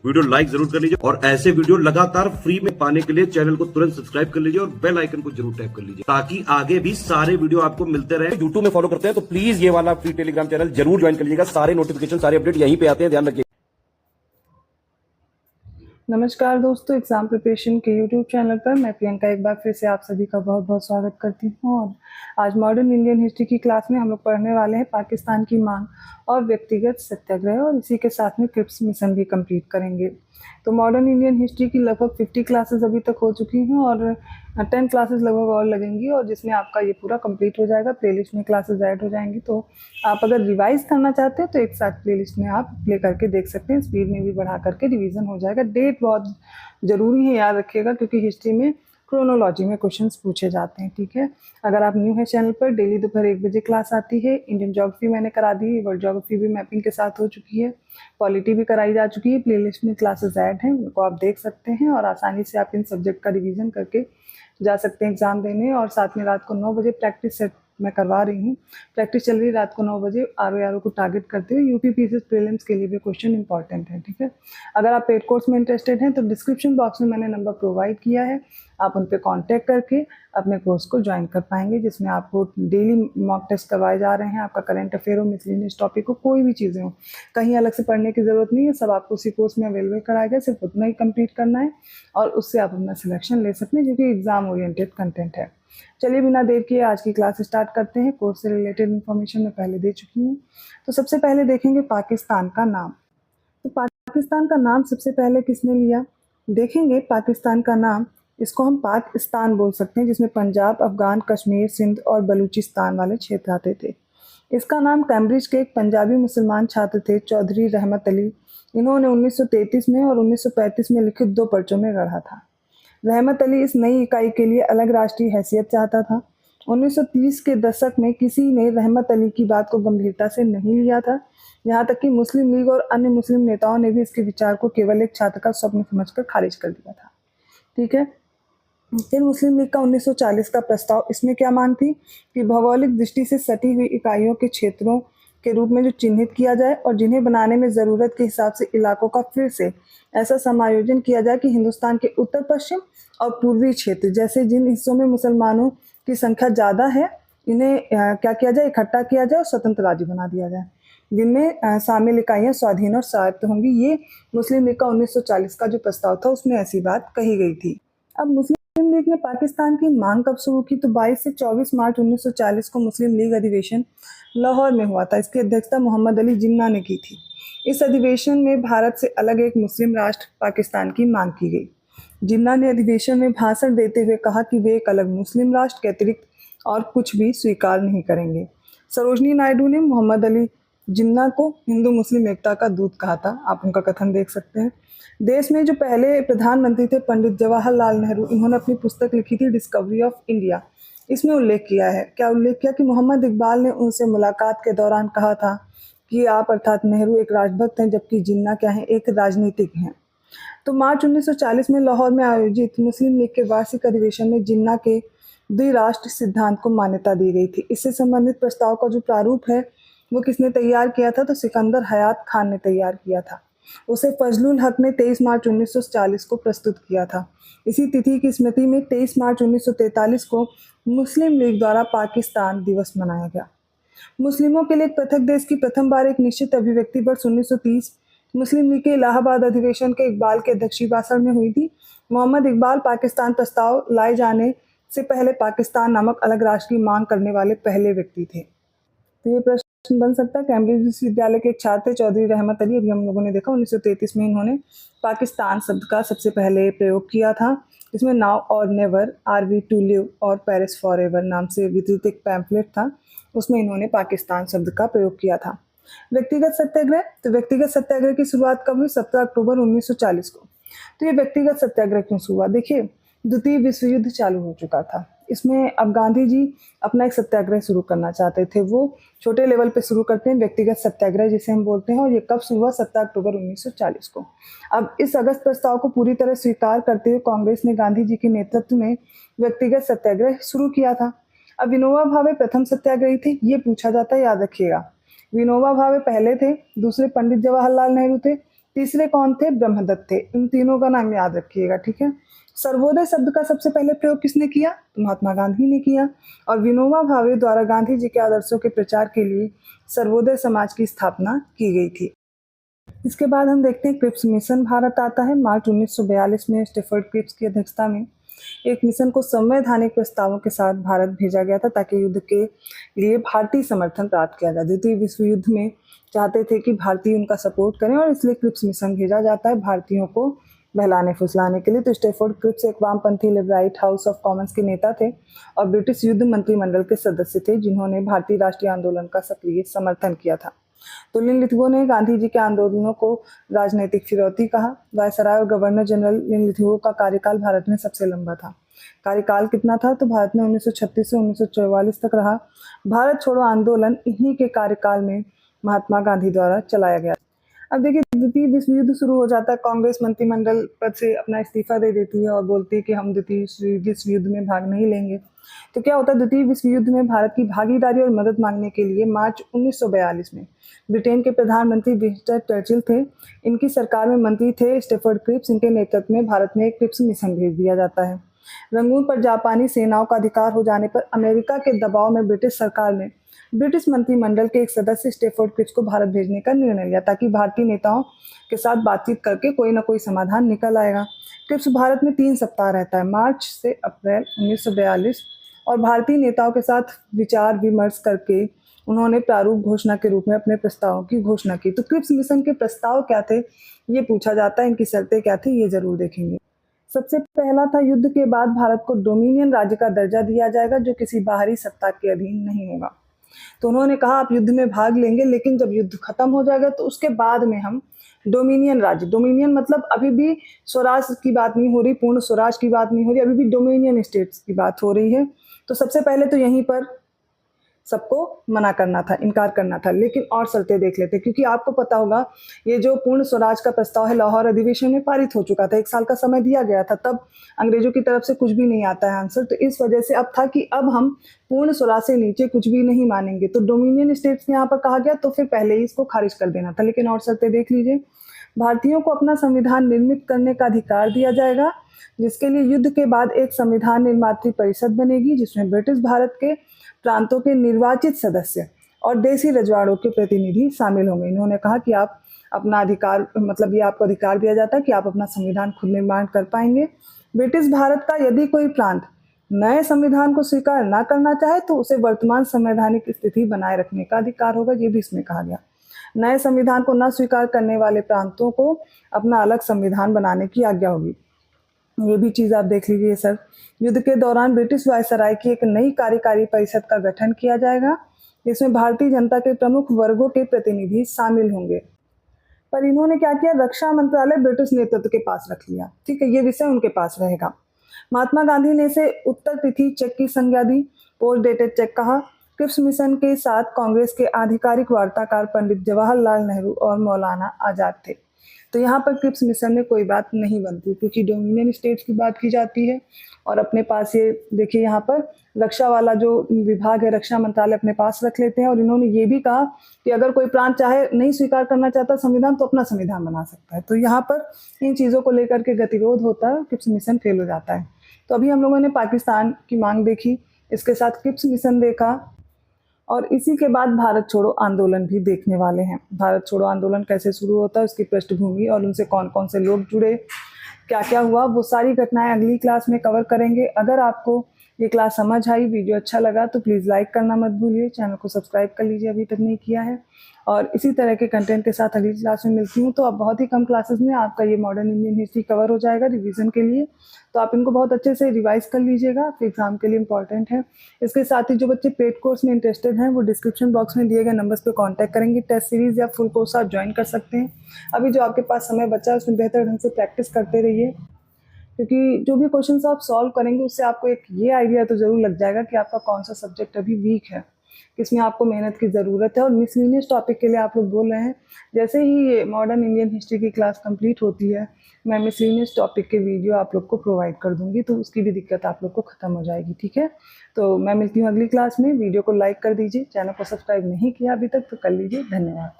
Video like जरूर कर लीजिए और ऐसे वीडियो लगातार फ्री में पाने के लिए चैनल को तुरंत सब्सक्राइब कर लीजिए और बेल आइकन को जरूर टैप कर लीजिए ताकि आगे भी सारे वीडियो आपको मिलते रहे। यूट्यूब में फॉलो करते हैं तो प्लीज ये वाला फ्री टेलीग्राम चैनल जरूर ज्वाइन कर लीजिएगा। सारे नोटिफिकेशन सारे अपडेट यहीं पे आते हैं, ध्यान रखिए। नमस्कार दोस्तों, एग्जाम प्रिपरेशन के यूट्यूब चैनल पर मैं प्रियंका एक बार फिर से आप सभी का बहुत बहुत स्वागत करती हूँ। और आज मॉडर्न इंडियन हिस्ट्री की क्लास में हम लोग पढ़ने वाले हैं पाकिस्तान की मांग और व्यक्तिगत सत्याग्रह, और इसी के साथ में क्रिप्स मिशन भी कंप्लीट करेंगे। तो मॉडर्न इंडियन हिस्ट्री की लगभग 50 क्लासेस अभी तक हो चुकी हैं और 10 क्लासेस लगभग और लगेंगी, और जिसमें आपका ये पूरा कंप्लीट हो जाएगा। प्लेलिस्ट में क्लासेस ऐड हो जाएंगी, तो आप अगर रिवाइज करना चाहते हैं तो एक साथ प्लेलिस्ट में आप प्ले करके देख सकते हैं। स्पीड में भी बढ़ा करके रिवीजन हो जाएगा। डेट बहुत ज़रूरी है, याद रखिएगा, क्योंकि हिस्ट्री में क्रोनोलॉजी में क्वेश्चंस पूछे जाते हैं। ठीक है, अगर आप न्यू है चैनल पर, डेली दोपहर 1 बजे क्लास आती है। इंडियन ज्योग्राफी मैंने करा दी है, वर्ल्ड ज्योग्राफी भी मैपिंग के साथ हो चुकी है, पॉलिटी भी कराई जा चुकी है। प्लेलिस्ट में क्लासेस ऐड हैं, उनको आप देख सकते हैं और आसानी से आप इन सब्जेक्ट का रिवीजन करके जा सकते हैं एग्जाम देने। और साथ में रात को 9 बजे प्रैक्टिस सेट मैं करवा रही हूँ। प्रैक्टिस चल रही है रात को 9 बजे आर को टारगेट करते हुए। यूपी पीसीएस प्रीलिम्स के लिए भी क्वेश्चन इंपॉर्टेंट है। ठीक है, अगर आप पेड कोर्स में इंटरेस्टेड हैं तो डिस्क्रिप्शन बॉक्स में मैंने नंबर प्रोवाइड किया है, आप उन पर कॉन्टैक्ट करके अपने कोर्स को ज्वाइन कर पाएंगे, जिसमें आपको डेली मॉक टेस्ट करवाए जा रहे हैं। आपका करंट अफेयर हो, मिसलेनियस टॉपिक हो, कोई भी चीज़ें हो, कहीं अलग से पढ़ने की ज़रूरत नहीं है। सब आपको उसी कोर्स में अवेलेबल कराया गया, सिर्फ उतना ही कंप्लीट करना है और उससे आप अपना सिलेक्शन ले सकते हैं, क्योंकि एग्जाम ओरिएंटेड कंटेंट है। चलिए बिना देर किए आज की क्लास स्टार्ट करते हैं। कोर्स से रिलेटेड इन्फॉर्मेशन मैं पहले दे चुकी हूँ। तो सबसे पहले देखेंगे पाकिस्तान का नाम। तो पाकिस्तान का नाम सबसे पहले किसने लिया, देखेंगे। पाकिस्तान का नाम, इसको हम पाकिस्तान बोल सकते हैं, जिसमें पंजाब, अफगान, कश्मीर, सिंध और बलूचिस्तान वाले क्षेत्र आते थे। इसका नाम कैम्ब्रिज के एक पंजाबी मुसलमान छात्र थे, चौधरी रहमत अली। इन्होंने 1933 में और 1935 में लिखित 2 पर्चों में गढ़ा था। रहमत अली इस नई इकाई के लिए अलग राष्ट्रीय हैसियत चाहता था। 1930 के दशक में किसी ने रहमत अली की बात को गंभीरता से नहीं लिया था, यहाँ तक कि मुस्लिम लीग और अन्य मुस्लिम नेताओं ने भी इसके विचार को केवल एक छात्र का स्वप्न समझकर खारिज कर दिया था। ठीक है, फिर मुस्लिम लीग का 1940 का प्रस्ताव, इसमें क्या मांग थी कि भौगोलिक दृष्टि से सटी हुई इकाइयों के क्षेत्रों के रूप में जो चिन्हित किया जाए और जिन्हें बनाने में ज़रूरत के हिसाब से इलाकों का फिर से ऐसा समायोजन किया जाए कि हिंदुस्तान के उत्तर पश्चिम और पूर्वी क्षेत्र जैसे जिन हिस्सों में मुसलमानों की संख्या ज़्यादा है, इन्हें क्या किया जाए, इकट्ठा किया जाए और स्वतंत्र राज्य बना दिया जाए, जिनमें शामिल इकाइयाँ स्वाधीन और स्वायत्त होंगी। ये मुस्लिम लीग का 1940 का जो प्रस्ताव था उसमें ऐसी बात कही गई थी। अब मुस्लिम लीग ने पाकिस्तान की मांग कब शुरू की, तो 22 से 24 मार्च 1940 को मुस्लिम लीग अधिवेशन लाहौर में हुआ था। इसकी अध्यक्षता मोहम्मद अली जिन्ना ने की थी। इस अधिवेशन में भारत से अलग एक मुस्लिम राष्ट्र पाकिस्तान की मांग की गई। जिन्ना ने अधिवेशन में भाषण देते हुए कहा कि वे एक अलग मुस्लिम राष्ट्र के अतिरिक्त और कुछ भी स्वीकार नहीं करेंगे। सरोजनी नायडू ने मोहम्मद अली जिन्ना को हिंदू मुस्लिम एकता का दूत कहा था। आप उनका कथन देख सकते हैं। देश में जो पहले प्रधानमंत्री थे पंडित जवाहरलाल नेहरू, इन्होंने अपनी पुस्तक लिखी थी डिस्कवरी ऑफ इंडिया। इसमें उल्लेख किया है, क्या उल्लेख किया कि मोहम्मद इकबाल ने उनसे मुलाकात के दौरान कहा था कि आप अर्थात नेहरू एक राष्ट्रभक्त हैं, जबकि जिन्ना क्या है, एक राजनीतिक हैं। तो मार्च 1940 में लाहौर में आयोजित मुस्लिम लीग के वार्षिक अधिवेशन में जिन्ना के द्विराष्ट्र सिद्धांत को मान्यता दी गई थी। इससे संबंधित प्रस्ताव का जो प्रारूप है वो किसने तैयार किया था, तो सिकंदर हयात खान ने तैयार किया था। उसे फजलुल हक ने 23 मार्च 1940 को प्रस्तुत किया था। इसी तिथि की स्मृति में 23 मार्च 1943 को मुस्लिम लीग द्वारा पाकिस्तान दिवस मनाया गया। मुस्लिमों के लिए एक पृथक देश की प्रथम बार एक निश्चित अभिव्यक्ति वर्ष 1930 मुस्लिम लीग के इलाहाबाद अधिवेशन के इकबाल के अध्यक्षीय भाषण में हुई थी। मोहम्मद इकबाल पाकिस्तान प्रस्ताव लाए जाने से पहले पाकिस्तान नामक अलग राष्ट्र की मांग करने वाले पहले व्यक्ति थे। तो ये प्रश्न बन सकता है। कैम्ब्रिज विश्वविद्यालय के एक छात्र चौधरी रहमत अली, अभी हम लोगों ने देखा 1933 में इन्होंने पाकिस्तान शब्द का सबसे पहले प्रयोग किया था। इसमें now or never, are we to live or Paris forever नाम से वितरित एक पैम्फलेट था, उसमें इन्होंने पाकिस्तान शब्द का प्रयोग किया था। व्यक्तिगत सत्याग्रह, तो व्यक्तिगत सत्याग्रह की शुरुआत कब हुई, 17 अक्टूबर 1940 को। तो ये व्यक्तिगत सत्याग्रह क्यों हुआ, देखिए द्वितीय विश्व युद्ध चालू हो चुका था। इसमें अब गांधी जी अपना एक सत्याग्रह शुरू करना चाहते थे। वो छोटे लेवल पे शुरू करते हैं व्यक्तिगत सत्याग्रह जिसे हम बोलते हैं, और ये कब शुरू हुआ, 17 अक्टूबर 1940 को। अब इस अगस्त प्रस्ताव को पूरी तरह स्वीकार करते हुए कांग्रेस ने गांधी जी के नेतृत्व में व्यक्तिगत सत्याग्रह शुरू किया था। अब विनोबा भावे प्रथम सत्याग्रही थे, ये पूछा जाता है, याद रखिएगा। विनोबा भावे पहले थे, दूसरे पंडित जवाहरलाल नेहरू थे, तीसरे कौन थे? ब्रह्मदत्त थे। इन तीनों का नाम याद रखिएगा, ठीक है। सर्वोदय शब्द का सबसे पहले प्रयोग किसने किया? तो महात्मा गांधी ने किया। और विनोबा भावे द्वारा गांधी जी के आदर्शों के प्रचार के लिए सर्वोदय समाज की स्थापना की गई थी। इसके बाद हम देखते हैं क्रिप्स मिशन भारत आता है। मार्च 1942 में स्टेफर्ड क्रिप्स की अध्यक्षता में एक मिशन को संवैधानिक प्रस्तावों के साथ भारत भेजा गया था ताकि युद्ध के लिए भारतीय समर्थन प्राप्त किया जाए। द्वितीय विश्व युद्ध में चाहते थे कि भारतीय उनका सपोर्ट करें और इसलिए क्रिप्स मिशन भेजा जाता है भारतीयों को बहलाने फुसलाने के लिए। तो स्टेफर्ड क्रिप्स एक वामपंथी लिबराइट हाउस ऑफ कॉमन्स के नेता थे और ब्रिटिश युद्ध मंत्रिमंडल के सदस्य थे जिन्होंने भारतीय राष्ट्रीय आंदोलन का सक्रिय समर्थन किया था। तो लिनलिथगो ने गांधी जी के आंदोलनों को राजनीतिक फिरौती कहा। वायसराय और गवर्नर जनरल लिनलिथगो का कार्यकाल भारत में सबसे लंबा था। कार्यकाल कितना था? तो भारत में 1936 से 1944 तक रहा। भारत छोड़ो आंदोलन इन्हीं के कार्यकाल में महात्मा गांधी द्वारा चलाया गया। अब देखिए, द्वितीय विश्व युद्ध शुरू हो जाता है। कांग्रेस मंत्रिमंडल पद से अपना इस्तीफा दे देती है और बोलती है कि हम द्वितीय विश्व युद्ध में भाग नहीं लेंगे। तो क्या होता है? द्वितीय विश्व युद्ध में भारत की भागीदारी और मदद मांगने के लिए मार्च 1942 में ब्रिटेन के प्रधानमंत्री विंस्टन चर्चिल थे। इनकी सरकार में मंत्री थे स्टेफर्ड क्रिप्स। इनके नेतृत्व में भारत में एक क्रिप्स मिशन भेज दिया जाता है। रंगून पर जापानी सेनाओं का अधिकार हो जाने पर अमेरिका के दबाव में ब्रिटिश सरकार ने ब्रिटिश मंत्रिमंडल के एक सदस्य स्टेफर्ड क्रिप्स को भारत भेजने का निर्णय लिया ताकि भारतीय नेताओं के साथ बातचीत करके कोई ना कोई समाधान निकल आएगा। क्रिप्स भारत में 3 सप्ताह रहता है, मार्च से अप्रैल 1942, और भारतीय नेताओं के साथ विचार विमर्श करके उन्होंने प्रारूप घोषणा के रूप में अपने प्रस्तावों की घोषणा की। तो क्रिप्स मिशन के प्रस्ताव क्या थे ये पूछा जाता है। इनकी शर्तें क्या थी ये जरूर देखेंगे। सबसे पहला था, युद्ध के बाद भारत को डोमिनियन राज्य का दर्जा दिया जाएगा जो किसी बाहरी सत्ता के अधीन नहीं होगा। तो उन्होंने कहा आप युद्ध में भाग लेंगे लेकिन जब युद्ध खत्म हो जाएगा तो उसके बाद में हम डोमिनियन राज्य, डोमिनियन मतलब अभी भी स्वराज की बात नहीं हो रही, पूर्ण स्वराज की बात नहीं हो रही, अभी भी डोमिनियन स्टेट्स की बात हो रही है। तो सबसे पहले तो यहीं पर सबको मना करना था, इनकार करना था। लेकिन और शर्तें देख लेते, क्योंकि आपको पता होगा ये जो पूर्ण स्वराज का प्रस्ताव है लाहौर अधिवेशन में पारित हो चुका था। 1 साल का समय दिया गया था, तब अंग्रेजों की तरफ से कुछ भी नहीं आता है आंसर। तो इस वजह से अब था कि अब हम पूर्ण स्वराज से नीचे कुछ भी नहीं मानेंगे। तो डोमिनियन स्टेट्स यहाँ पर कहा गया, तो फिर पहले ही इसको खारिज कर देना था। लेकिन और शर्तें देख लीजिए, भारतीयों को अपना संविधान निर्मित करने का अधिकार दिया जाएगा, जिसके लिए युद्ध के बाद एक संविधान निर्मात्री परिषद बनेगी जिसमें ब्रिटिश भारत के प्रांतों के निर्वाचित सदस्य और देसी रजवाड़ों के प्रतिनिधि शामिल होंगे। इन्होंने कहा कि आप अपना अधिकार, मतलब ये आपको अधिकार दिया जाता है कि आप अपना संविधान खुद निर्माण कर पाएंगे। ब्रिटिश भारत का यदि कोई प्रांत नए संविधान को स्वीकार ना करना चाहे तो उसे वर्तमान संवैधानिक स्थिति बनाए रखने का अधिकार होगा, ये भी इसमें कहा गया। नए संविधान को न स्वीकार करने वाले प्रांतों को अपना अलग संविधान बनाने की आज्ञा होगी। ये भी चीज़ आप देख लीजिए सर। युद्ध के दौरान ब्रिटिश वायसराय की एक नई कार्यकारी परिषद का गठन किया जाएगा जिसमें भारतीय जनता के प्रमुख वर्गों के प्रतिनिधि शामिल होंगे। पर इन्होंने क्या किया, रक्षा मंत्रालय ब्रिटिश नेतृत्व के पास रख लिया। ठीक है, ये विषय उनके पास रहेगा। महात्मा गांधी ने इसे उत्तर तिथि चेक की संज्ञा दी, पोस्ट डेटेड चेक कहा। क्रिप्स मिशन के साथ कांग्रेस के आधिकारिक वार्ताकार पंडित जवाहरलाल नेहरू और मौलाना आजाद थे। तो यहाँ पर क्रिप्स मिशन में कोई बात नहीं बनती क्योंकि डोमिनियन स्टेट्स की बात की जाती है और अपने पास ये देखिए यहाँ पर रक्षा वाला जो विभाग है, रक्षा मंत्रालय अपने पास रख लेते हैं। और इन्होंने ये भी कहा कि अगर कोई प्रांत चाहे नहीं स्वीकार करना चाहता संविधान तो अपना संविधान बना सकता है। तो यहाँ पर इन चीज़ों को लेकर के गतिरोध होता है, क्रिप्स मिशन फेल हो जाता है। तो अभी हम लोगों ने पाकिस्तान की मांग देखी, इसके साथ क्रिप्स मिशन देखा और इसी के बाद भारत छोड़ो आंदोलन भी देखने वाले हैं। भारत छोड़ो आंदोलन कैसे शुरू होता है, उसकी पृष्ठभूमि और उनसे कौन कौन से लोग जुड़े, क्या क्या हुआ, वो सारी घटनाएं अगली क्लास में कवर करेंगे। अगर आपको ये क्लास समझ आई, वीडियो अच्छा लगा तो प्लीज़ लाइक करना मत भूलिए, चैनल को सब्सक्राइब कर लीजिए अभी तक नहीं किया है। और इसी तरह के कंटेंट के साथ अगली क्लास में मिलती हूँ। तो अब बहुत ही कम क्लासेस में आपका ये मॉडर्न इंडियन हिस्ट्री कवर हो जाएगा रिवीजन के लिए। तो आप इनको बहुत अच्छे से रिवाइज कर लीजिएगा, आपके एग्जाम के लिए इंपॉर्टेंट है। इसके साथ ही जो बच्चे पेड कोर्स में इंटरेस्टेड हैं वो डिस्क्रिप्शन बॉक्स में दिए गए नंबर्स पे कांटेक्ट करेंगे। टेस्ट सीरीज या फुल कोर्स आप ज्वाइन कर सकते हैं। अभी जो आपके पास समय बचा है उसमें बेहतर ढंग से प्रैक्टिस करते रहिए, क्योंकि जो भी क्वेश्चन आप सॉल्व करेंगे उससे आपको एक ये आइडिया तो ज़रूर लग जाएगा कि आपका कौन सा सब्जेक्ट अभी वीक है, किसमें आपको मेहनत की ज़रूरत है। और मिसलिनियस टॉपिक के लिए आप लोग बोल रहे हैं, जैसे ही ये मॉडर्न इंडियन हिस्ट्री की क्लास कंप्लीट होती है मैं मिसलिनियस टॉपिक के वीडियो आप लोग को प्रोवाइड कर दूंगी, तो उसकी भी दिक्कत आप लोग को ख़त्म हो जाएगी। ठीक है, तो मैं मिलती हूँ अगली क्लास में। वीडियो को लाइक कर दीजिए, चैनल को सब्सक्राइब नहीं किया अभी तक तो कर लीजिए। धन्यवाद।